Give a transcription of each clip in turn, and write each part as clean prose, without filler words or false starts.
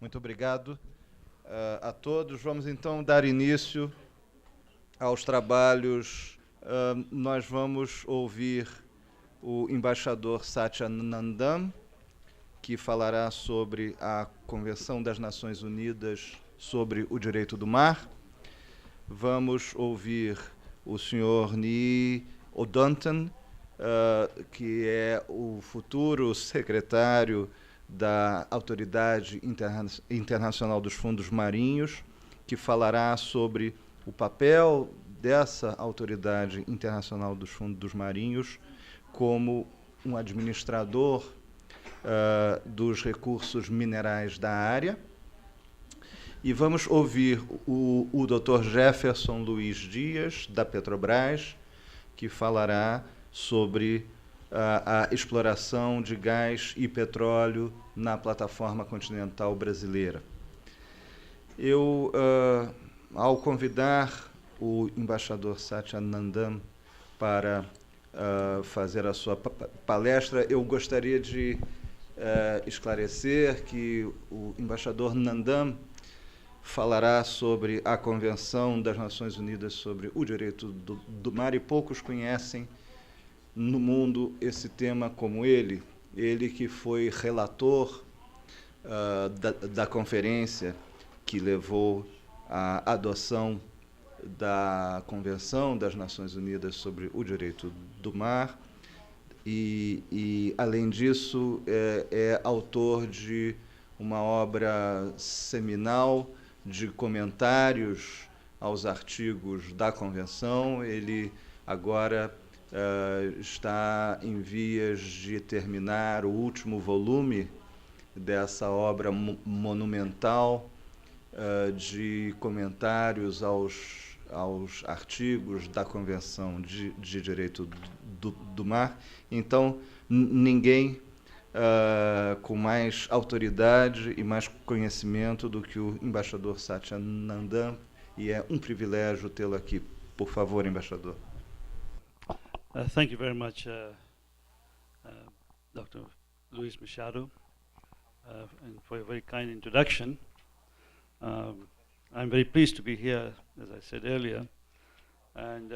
Muito obrigado a todos. Vamos então dar início aos trabalhos. Nós vamos ouvir o embaixador Satya Nandam, que falará sobre a Convenção das Nações Unidas sobre o Direito do Mar. Vamos ouvir o senhor Nii Odanton, que é o futuro secretário da Autoridade Internacional dos Fundos Marinhos, que falará sobre o papel dessa Autoridade Internacional dos Fundos Marinhos como um administrador dos recursos minerais da área. E vamos ouvir o Dr. Jefferson Luiz Dias, da Petrobras, que falará sobre a exploração de gás e petróleo na plataforma continental brasileira. Eu, ao convidar o embaixador Satya Nandam para fazer a sua palestra, eu gostaria de esclarecer que o embaixador Nandam falará sobre a Convenção das Nações Unidas sobre o Direito do Mar, e poucos conhecem no mundo esse tema como ele. Ele que foi relator da conferência que levou à adoção da Convenção das Nações Unidas sobre o Direito do Mar, e além disso, é autor de uma obra seminal de comentários aos artigos da Convenção. Ele agora está em vias de terminar o último volume dessa obra monumental de comentários aos artigos da Convenção de Direito do Mar. Então, ninguém com mais autoridade e mais conhecimento do que o embaixador Satya Nandam, e é um privilégio tê-lo aqui. Por favor, embaixador. Thank you very much, Dr. Luis Machado, and for your very kind introduction. I'm very pleased to be here, as I said earlier, and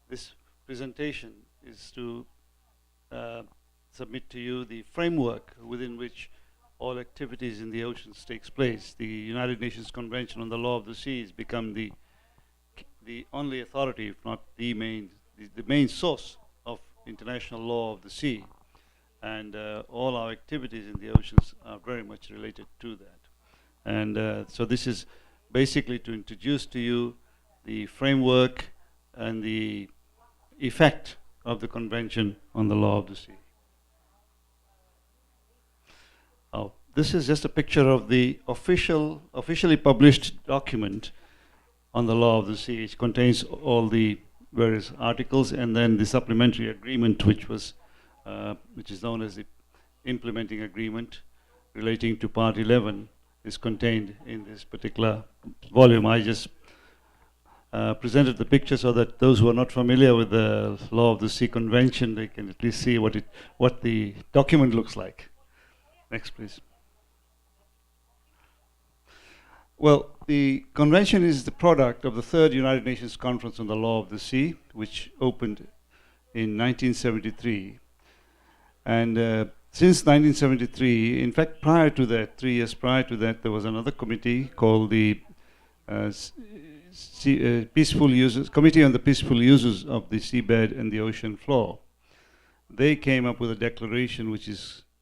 this presentation is to submit to you the framework within which all activities in the oceans takes place. The United Nations Convention on the Law of the Sea has become the only authority, if not the main source of international law of the sea, and all our activities in the oceans are very much related to that. And so this is basically to introduce to you the framework and the effect of the Convention on the Law of the Sea. This is just a picture of the officially published document on the law of the sea. It contains all the various articles, and then the supplementary agreement, which is known as the implementing agreement relating to Part 11, is contained in this particular volume. I just presented the picture so that those who are not familiar with the Law of the Sea Convention, they can at least see what the document looks like. Next, please. Well, the convention is the product of the Third United Nations Conference on the Law of the Sea, which opened in 1973. And since 1973, in fact, prior to that, 3 years prior to that, there was another committee called the Committee on the Peaceful Uses of the Seabed and the Ocean Floor. They came up with a declaration which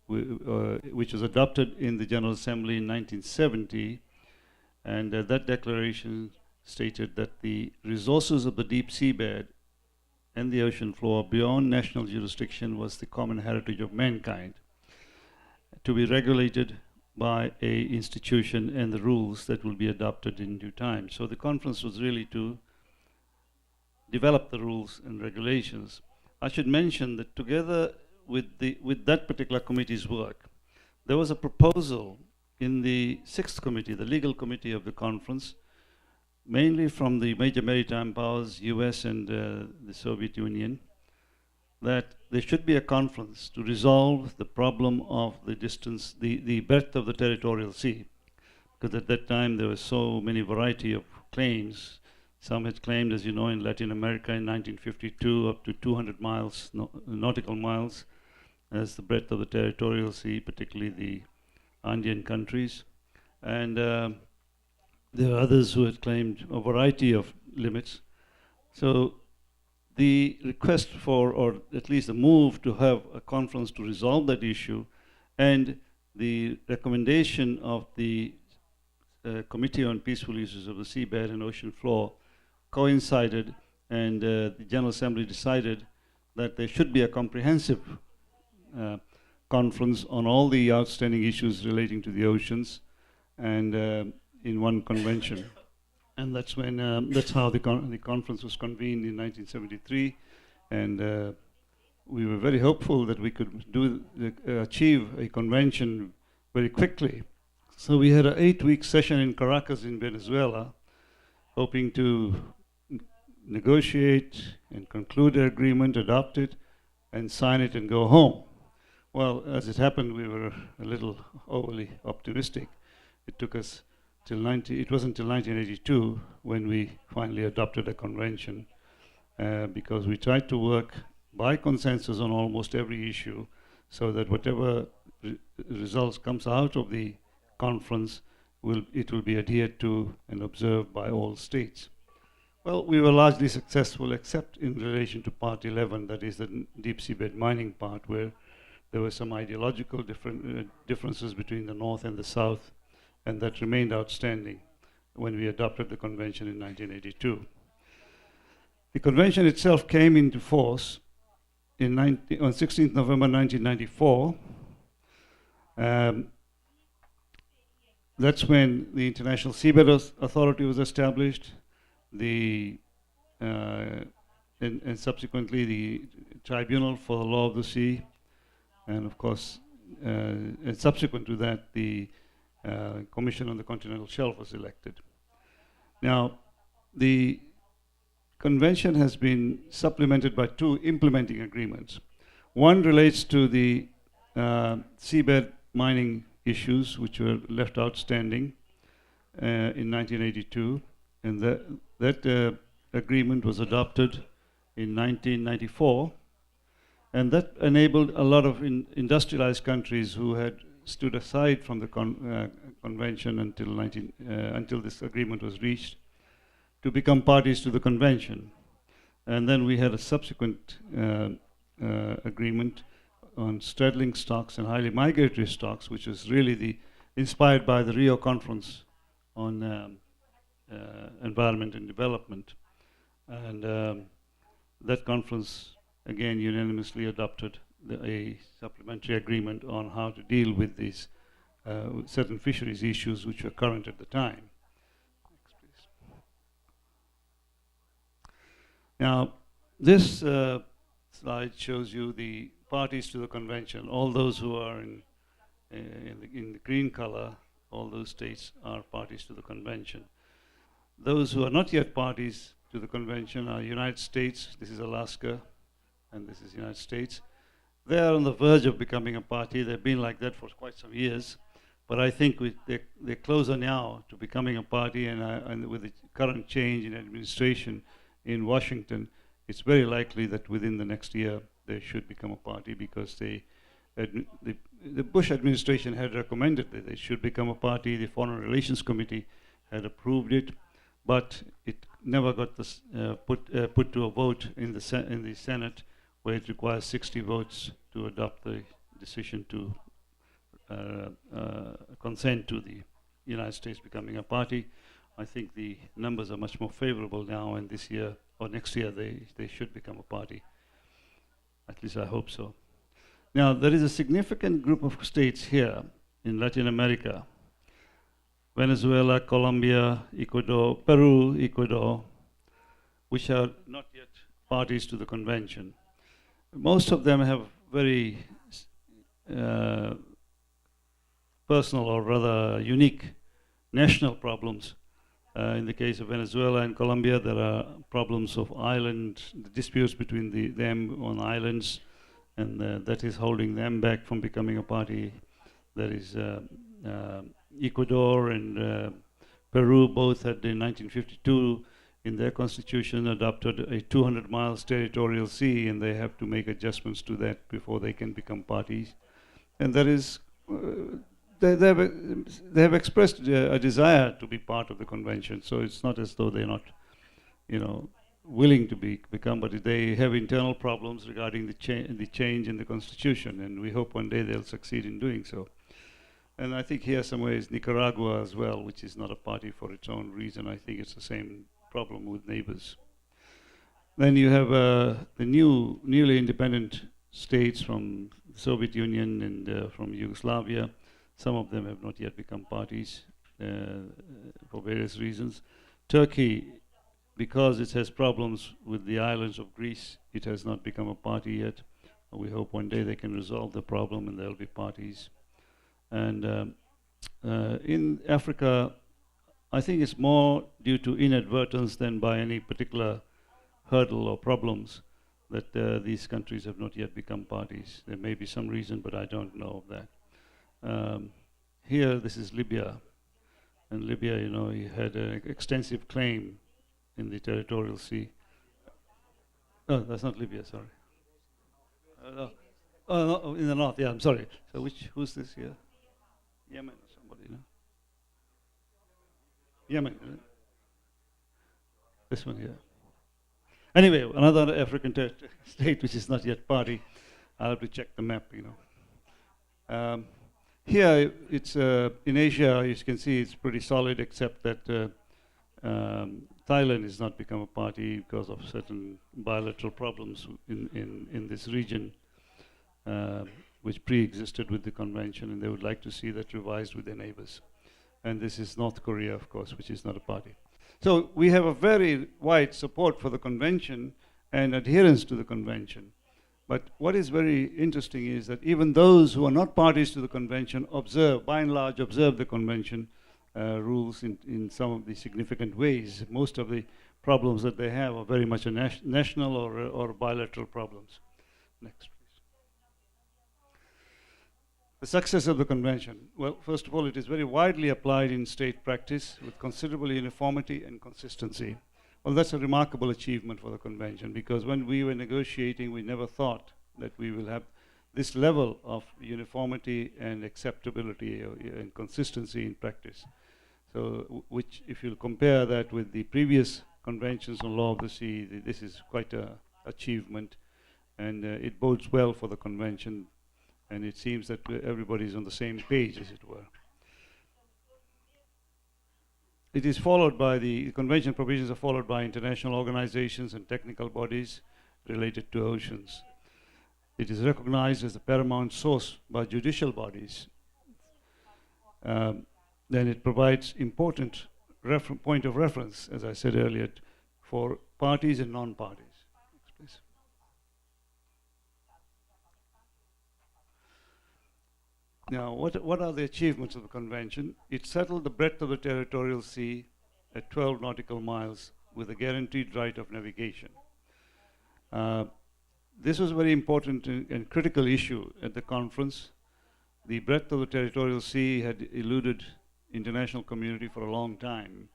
was adopted in the General Assembly in 1970, and that declaration stated that the resources of the deep seabed and the ocean floor beyond national jurisdiction was the common heritage of mankind, to be regulated by a institution and the rules that will be adopted in due time. So the conference was really to develop the rules and regulations. I should mention that together with that particular committee's work, there was a proposal in the 6th committee, the legal committee of the conference, mainly from the major maritime powers, US and the Soviet Union, that there should be a conference to resolve the problem of the distance, the breadth of the territorial sea. Because at that time there were so many variety of claims. Some had claimed, as you know, in Latin America in 1952 up to 200 miles, nautical miles, as the breadth of the territorial sea, particularly the Andean countries. And there were others who had claimed a variety of limits. So the request for, or at least the move to have a conference to resolve that issue, and the recommendation of the Committee on Peaceful Uses of the Seabed and Ocean Floor coincided, and the General Assembly decided that there should be a comprehensive conference on all the outstanding issues relating to the oceans, and in one convention. And that's when that's how the conference was convened in 1973, and we were very hopeful that we could achieve a convention very quickly. So we had an 8-week session in Caracas in Venezuela, hoping to negotiate and conclude an agreement, adopt it, and sign it and go home. Well, as it happened, we were a little overly optimistic. It took us it wasn't until 1982 when we finally adopted a convention, because we tried to work by consensus on almost every issue, so that whatever results comes out of the conference, it will be adhered to and observed by all states. Well, we were largely successful, except in relation to Part 11, that is the deep seabed mining part, where there were some ideological differences between the North and the South, and that remained outstanding when we adopted the convention in 1982. The convention itself came into force on 16th November 1994. That's when the International Seabed Authority was established, and subsequently the Tribunal for the Law of the Sea, and of course, and subsequent to that, the Commission on the Continental Shelf was elected. Now, the convention has been supplemented by 2 implementing agreements. One relates to the seabed mining issues, which were left outstanding in 1982, and that agreement was adopted in 1994, and that enabled a lot of industrialized countries who had stood aside from the convention until this agreement was reached to become parties to the convention. And then we had a subsequent agreement on straddling stocks and highly migratory stocks, which was really inspired by the Rio Conference on Environment and Development. And that conference, again, unanimously adopted a supplementary agreement on how to deal with these certain fisheries issues which were current at the time. Next, please. Now, this slide shows you the parties to the convention. All those who are in the green color, all those states are parties to the convention. Those who are not yet parties to the convention are United States, this is Alaska, and this is United States. They are on the verge of becoming a party. They've been like that for quite some years, but I think they're closer now to becoming a party, and with the current change in administration in Washington, it's very likely that within the next year they should become a party, because the Bush administration had recommended that they should become a party. The Foreign Relations Committee had approved it, but it never got put to a vote in the Senate, where it requires 60 votes to adopt the decision to consent to the United States becoming a party. I think the numbers are much more favorable now, and this year or next year they should become a party. At least I hope so. Now, there is a significant group of states here in Latin America: Venezuela, Colombia, Ecuador, Peru, Ecuador, which are not yet parties to the convention. Most of them have very personal, or rather unique, national problems In the case of Venezuela and Colombia, there are problems of disputes between them on islands, and that is holding them back from becoming a party. There is Ecuador and Peru both had in 1952 in their constitution adopted a 200 miles territorial sea, and they have to make adjustments to that before they can become parties. And there is they have expressed a desire to be part of the convention, so it's not as though they're not, willing to become, but they have internal problems regarding the change in the constitution, and we hope one day they'll succeed in doing so. And I think here somewhere is Nicaragua as well, which is not a party for its own reason. I think it's the same problem with neighbors. Then you have the newly independent states from the Soviet Union and from Yugoslavia. Some of them have not yet become parties for various reasons. Turkey, because it has problems with the islands of Greece, it has not become a party yet. We hope one day they can resolve the problem and there'll be parties. And in Africa, I think it's more due to inadvertence than by any particular hurdle or problems that these countries have not yet become parties. There may be some reason, but I don't know of that. Here, this is Libya. And Libya, you had an extensive claim in the territorial sea. Oh, that's not Libya, sorry. No. Oh, no, in the north, yeah, I'm sorry. So who's this here? Yemen or somebody, no? Yemen, isn't it? This one here. Anyway, another African state which is not yet party. I'll have to check the map, Here, it's in Asia, as you can see, it's pretty solid, except that Thailand has not become a party because of certain bilateral problems in this region, which pre-existed with the convention, and they would like to see that revised with their neighbors. And this is North Korea, of course, which is not a party. So we have a very wide support for the convention and adherence to the convention. But what is very interesting is that even those who are not parties to the convention by and large, observe the convention rules in some of the significant ways. Most of the problems that they have are very much national or bilateral problems. Next, please. The success of the convention. Well, first of all, it is very widely applied in state practice with considerable uniformity and consistency. Well, that's a remarkable achievement for the convention, because when we were negotiating, we never thought that we will have this level of uniformity and acceptability and consistency in practice. So, which, if you compare that with the previous conventions on law of the sea, this is quite an achievement, and it bodes well for the convention, and it seems that everybody is on the same page, as it were. It is followed by the convention provisions are followed by international organizations and technical bodies related to oceans. It is recognized as the paramount source by judicial bodies. Then it provides important point of reference, as I said earlier, for parties and non-parties. Next, please. Now, what are the achievements of the convention? It settled the breadth of the territorial sea at 12 nautical miles with a guaranteed right of navigation. This was a very important and critical issue at the conference. The breadth of the territorial sea had eluded international community for a long time.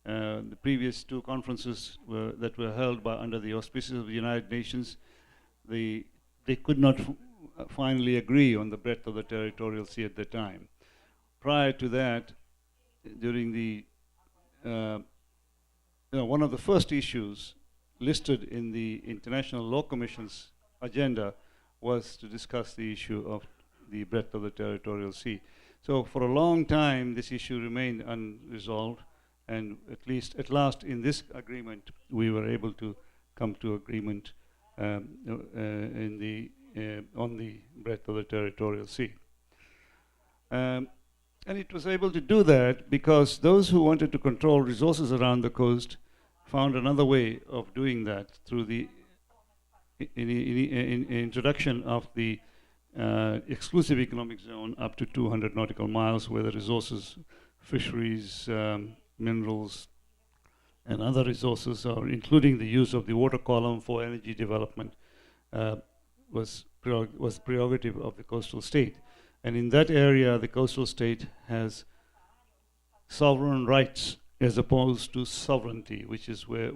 The previous two conferences that were held under the auspices of the United Nations, they could not finally agree on the breadth of the territorial sea at the time. Prior to that, during the one of the first issues listed in the International Law Commission's agenda was to discuss the issue of the breadth of the territorial sea. So for a long time, this issue remained unresolved, and at last in this agreement, we were able to come to agreement on the breadth of the territorial sea. And it was able to do that because those who wanted to control resources around the coast found another way of doing that through the introduction of the exclusive economic zone up to 200 nautical miles, where the resources, fisheries, minerals, and other resources, or including the use of the water column for energy development, was prerogative of the coastal state. And in that area, the coastal state has sovereign rights as opposed to sovereignty, which is where,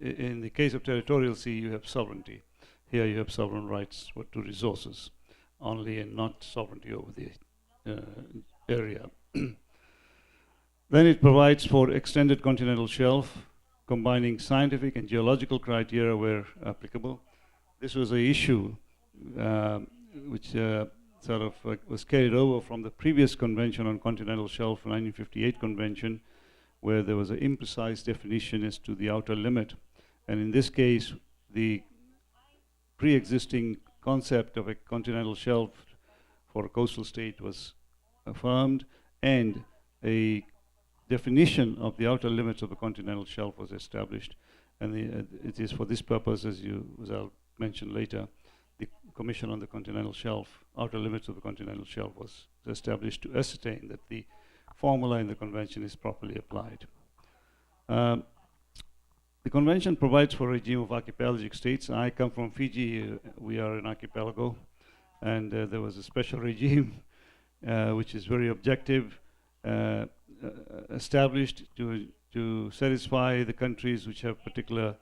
in the case of territorial sea, you have sovereignty. Here you have sovereign rights to resources only, and not sovereignty over the area. Then it provides for extended continental shelf, combining scientific and geological criteria where applicable. This was an issue which sort of was carried over from the previous convention on continental shelf, 1958 convention, where there was an imprecise definition as to the outer limit. And in this case, the pre-existing concept of a continental shelf for a coastal state was affirmed, and a definition of the outer limits of the continental shelf was established. And it is for this purpose, as I'll mention later, the Commission on the Continental Shelf, outer limits of the continental shelf, was established to ascertain that the formula in the convention is properly applied. The convention provides for a regime of archipelagic states. I come from Fiji. We are an archipelago, and there was a special regime which is very objective, established to satisfy the countries which have particular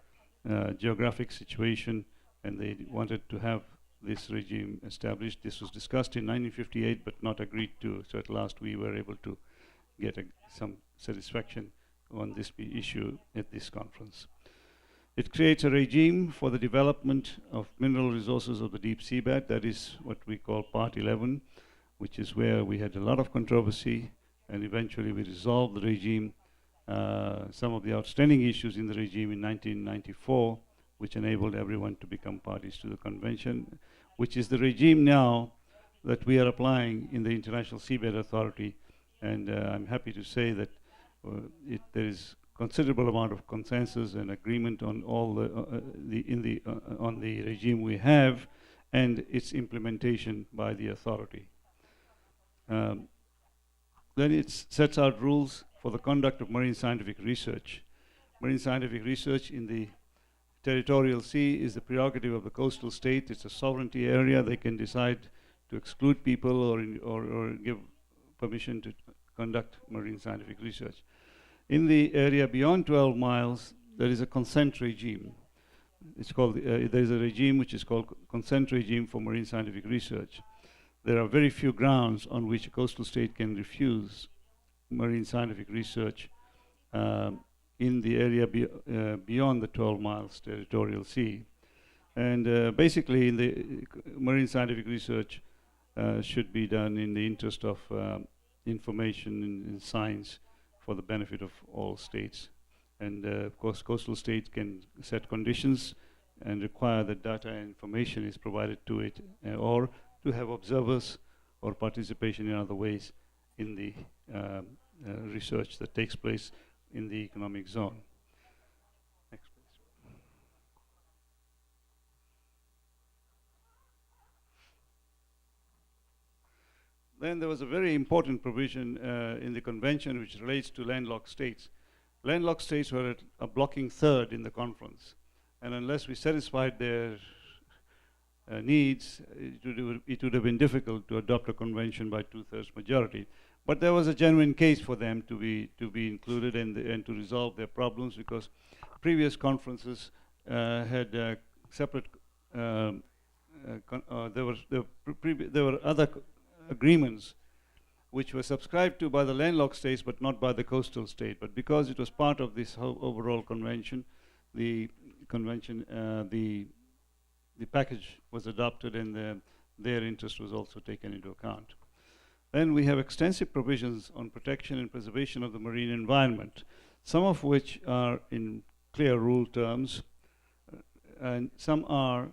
geographic situation, and they wanted to have this regime established. This was discussed in 1958 but not agreed to, so at last we were able to get some satisfaction on this issue at this conference. It creates a regime for the development of mineral resources of the deep seabed. That is what we call Part 11, which is where we had a lot of controversy, and eventually we resolved the regime, some of the outstanding issues in the regime in 1994, which enabled everyone to become parties to the convention, which is the regime now that we are applying in the International Seabed Authority. And I'm happy to say that there is considerable amount of consensus and agreement on all on the regime we have and its implementation by the authority. Then it sets out rules for the conduct of marine scientific research. Marine scientific research in the territorial sea is the prerogative of the coastal state. It's a sovereignty area. They can decide to exclude people or give permission to conduct marine scientific research. In the area beyond 12 miles, there is a consent regime. It's called, there is a regime which is called consent regime for marine scientific research. There are very few grounds on which a coastal state can refuse marine scientific research in the area beyond the 12 miles territorial sea. And basically, in the marine scientific research should be done in the interest of information and science for the benefit of all states. And of course, coastal states can set conditions and require that data and information is provided to it, or to have observers or participation in other ways in the research that takes place in the economic zone. Next, please. Then there was a very important provision in the convention which relates to landlocked states. Landlocked states were at a blocking third in the conference, and unless we satisfied their needs, it would have been difficult to adopt a convention by 2/3 majority. But there was a genuine case for them to be included and to resolve their problems, because previous conferences had separate. There were other agreements which were subscribed to by the landlocked states but not by the coastal state. But because it was part of this overall convention, the package was adopted, and their interest was also taken into account. Then we have extensive provisions on protection and preservation of the marine environment, some of which are in clear rule terms, and some are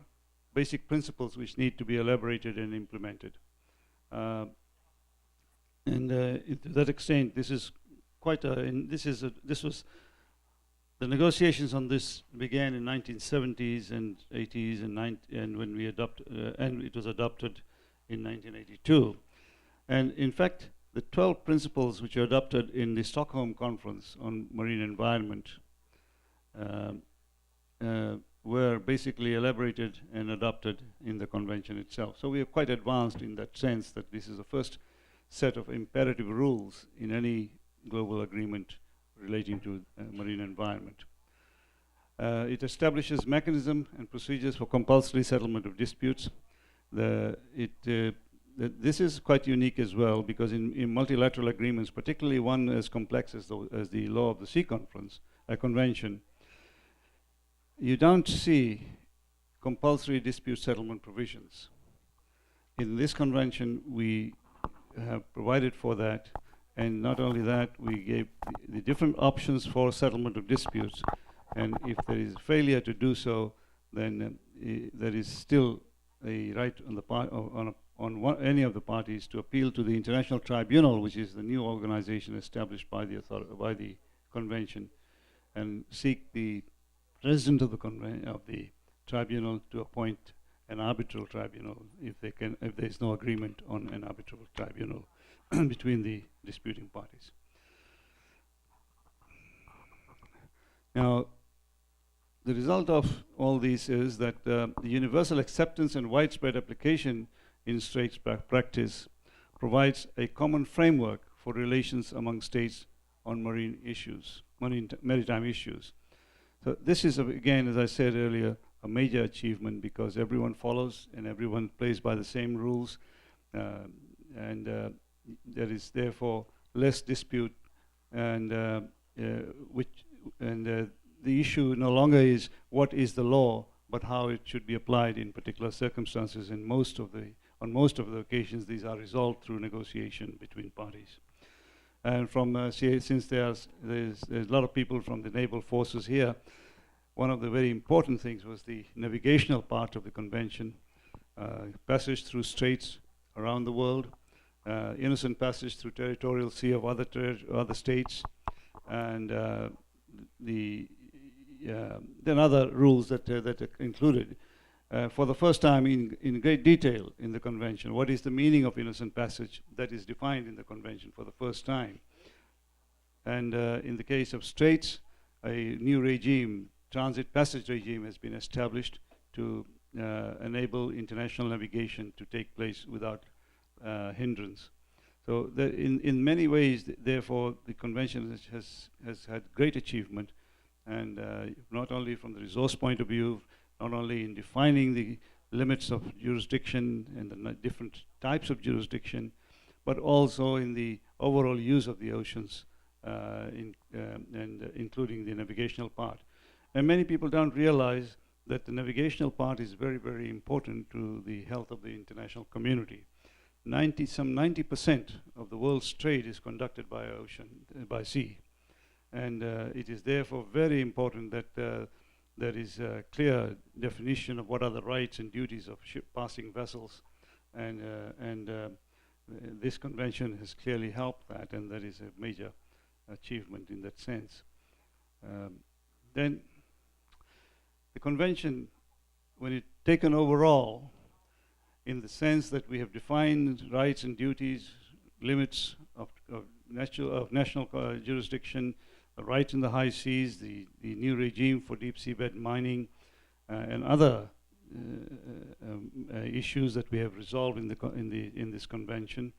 basic principles which need to be elaborated and implemented. To that extent, this is quite the negotiations on this began in 1970s and 80s and when we and it was adopted in 1982. And in fact, the 12 principles which were adopted in the Stockholm Conference on Marine Environment were basically elaborated and adopted in the convention itself. So we are quite advanced in that sense that this is the first set of imperative rules in any global agreement relating to marine environment. It establishes mechanism and procedures for compulsory settlement of disputes. This is quite unique as well, because in multilateral agreements, particularly one as complex as the Law of the Sea Convention, you don't see compulsory dispute settlement provisions. In this convention, we have provided for that, and not only that, we gave the different options for settlement of disputes, and if there is failure to do so, then there is still a right on the part on any of the parties to appeal to the International Tribunal, which is the new organization established by the convention, and seek the president of the tribunal to appoint an arbitral tribunal if there is no agreement on an arbitral tribunal between the disputing parties. Now, the result of all these is that the universal acceptance and widespread application in straits practice provides a common framework for relations among states on maritime issues. So this is, again, as I said earlier, a major achievement, because everyone follows and everyone plays by the same rules, and there is therefore less dispute, and the issue no longer is what is the law, but how it should be applied in particular circumstances. On most of the occasions, these are resolved through negotiation between parties. And since there's a lot of people from the naval forces here, one of the very important things was the navigational part of the convention, passage through straits around the world, innocent passage through territorial sea of other states, and then other rules that are included. For the first time in great detail in the convention, what is the meaning of innocent passage? That is defined in the convention for the first time. And in the case of straits, a new regime, transit passage regime, has been established to enable international navigation to take place without hindrance. So in many ways, therefore, the convention has had great achievement, and not only from the resource point of view, not only in defining the limits of jurisdiction and the different types of jurisdiction, but also in the overall use of the oceans, including the navigational part. And many people don't realize that the navigational part is very, very important to the health of the international community. Some 90% of the world's trade is conducted by sea. And it is therefore very important that there is a clear definition of what are the rights and duties of passing vessels, and this convention has clearly helped that, and that is a major achievement in that sense. Then the convention, when it's taken overall, in the sense that we have defined rights and duties, limits of national jurisdiction, the rights in the high seas, the new regime for deep seabed mining, and other issues that we have resolved in this convention,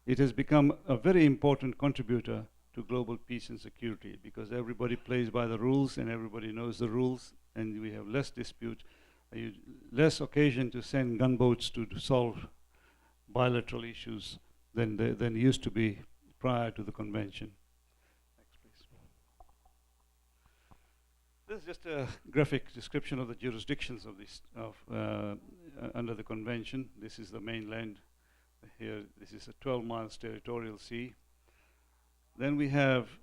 it has become a very important contributor to global peace and security, because everybody plays by the rules and everybody knows the rules, and we have less dispute, less occasion to send gunboats to solve bilateral issues than used to be prior to the convention. Next, please. This is just a graphic description of the jurisdictions under the convention. This is the mainland. Here, this is a 12 miles territorial sea. Then we have